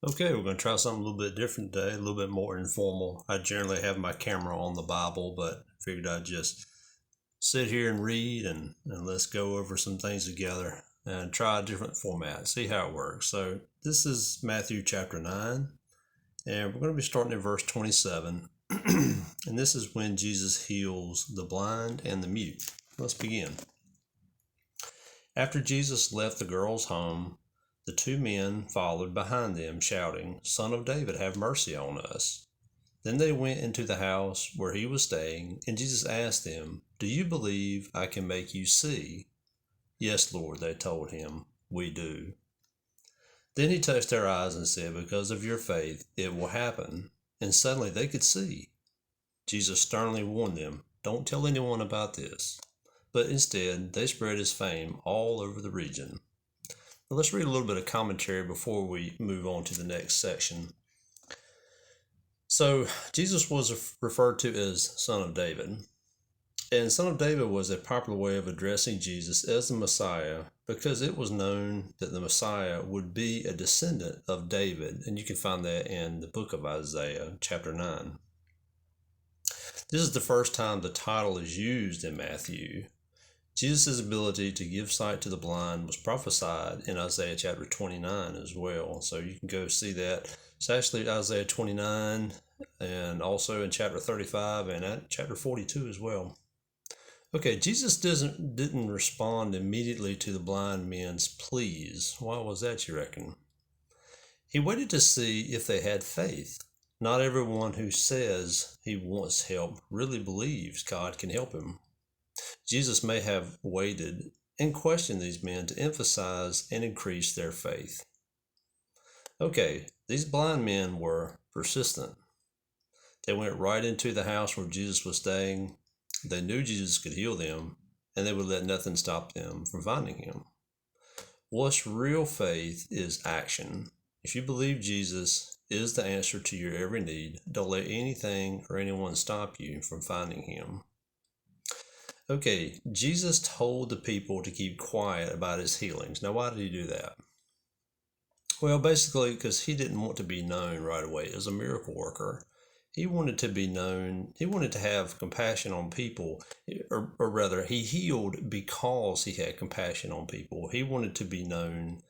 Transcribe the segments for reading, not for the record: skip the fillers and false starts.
Okay, we're going to try something a little bit different today, a little bit more informal. I generally have my camera on the Bible, but figured I'd just sit here and read and let's go over some things together and try a different format, see how it works. So, this is Matthew chapter 9, and we're going to be starting at verse 27. And this is when Jesus heals the blind and the mute. Let's begin. After Jesus left the girl's home, the two men followed behind them, shouting, "Son of David, have mercy on us." Then they went into the house where he was staying, and Jesus asked them, "Do you believe I can make you see?" "Yes, Lord," they told him, "we do." Then he touched their eyes and said, "Because of your faith, it will happen." And suddenly they could see. Jesus sternly warned them, "Don't tell anyone about this." But instead, they spread his fame all over the region. Now let's read a little bit of commentary before we move on to the next section. So, Jesus was referred to as Son of David. And Son of David was a popular way of addressing Jesus as the Messiah because it was known that the Messiah would be a descendant of David. And you can find that in the book of Isaiah, chapter 9. This is the first time the title is used in Matthew. Jesus' ability to give sight to the blind was prophesied in Isaiah chapter 29 as well. So you can go see that. It's actually Isaiah 29 and also in chapter 35 and at chapter 42 as well. Okay, Jesus didn't respond immediately to the blind men's pleas. Why was that, you reckon? He waited to see if they had faith. Not everyone who says he wants help really believes God can help him. Jesus may have waited and questioned these men to emphasize and increase their faith. Okay, these blind men were persistent. They went right into the house where Jesus was staying. They knew Jesus could heal them, and they would let nothing stop them from finding him. What's real faith is action. If you believe Jesus is the answer to your every need, don't let anything or anyone stop you from finding him. Okay, Jesus told the people to keep quiet about his healings. Now, why did he do that? Well, basically, because he didn't want to be known right away as a miracle worker. He wanted to be known, he wanted to have compassion on people, or rather, he healed because he had compassion on people. He wanted to be known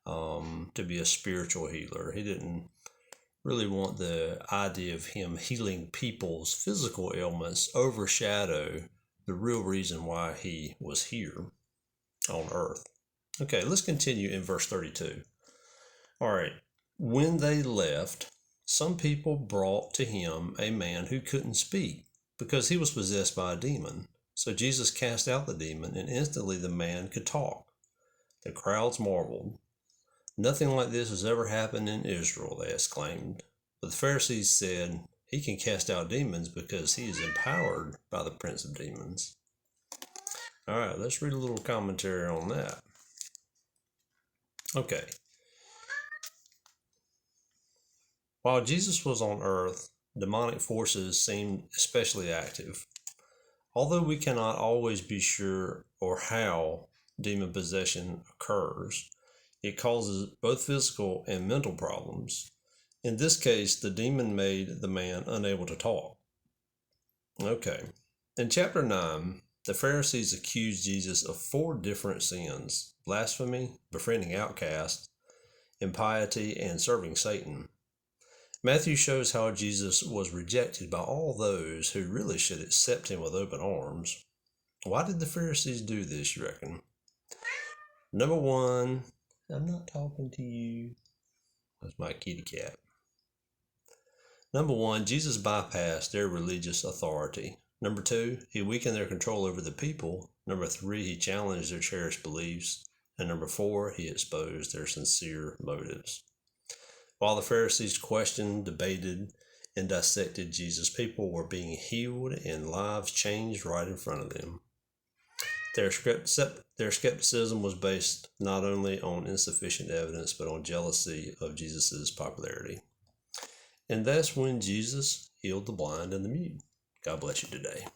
to be a spiritual healer. He didn't really want the idea of him healing people's physical ailments overshadow the real reason why he was here on earth. Okay, let's continue in verse 32. All right, when they left, some people brought to him a man who couldn't speak because he was possessed by a demon. So Jesus cast out the demon, and instantly the man could talk. The crowds marveled. "Nothing like this has ever happened in Israel," they exclaimed. But the Pharisees said, "He can cast out demons because he is empowered by the prince of demons." All right, let's read a little commentary on that. Okay. While Jesus was on earth, demonic forces seemed especially active. Although we cannot always be sure or how demon possession occurs, it causes both physical and mental problems. In this case, the demon made the man unable to talk. Okay. In chapter 9, the Pharisees accused Jesus of 4 different sins: blasphemy, befriending outcasts, impiety, and serving Satan. Matthew shows how Jesus was rejected by all those who really should accept him with open arms. Why did the Pharisees do this, you reckon? Number one, I'm not talking to you. That's my kitty cat. Number one, Jesus bypassed their religious authority. Number two, he weakened their control over the people. Number three, he challenged their cherished beliefs. And number four, he exposed their sincere motives. While the Pharisees questioned, debated, and dissected Jesus, people were being healed and lives changed right in front of them. Their skepticism was based not only on insufficient evidence, but on jealousy of Jesus' popularity. And that's when Jesus healed the blind and the mute. God bless you today.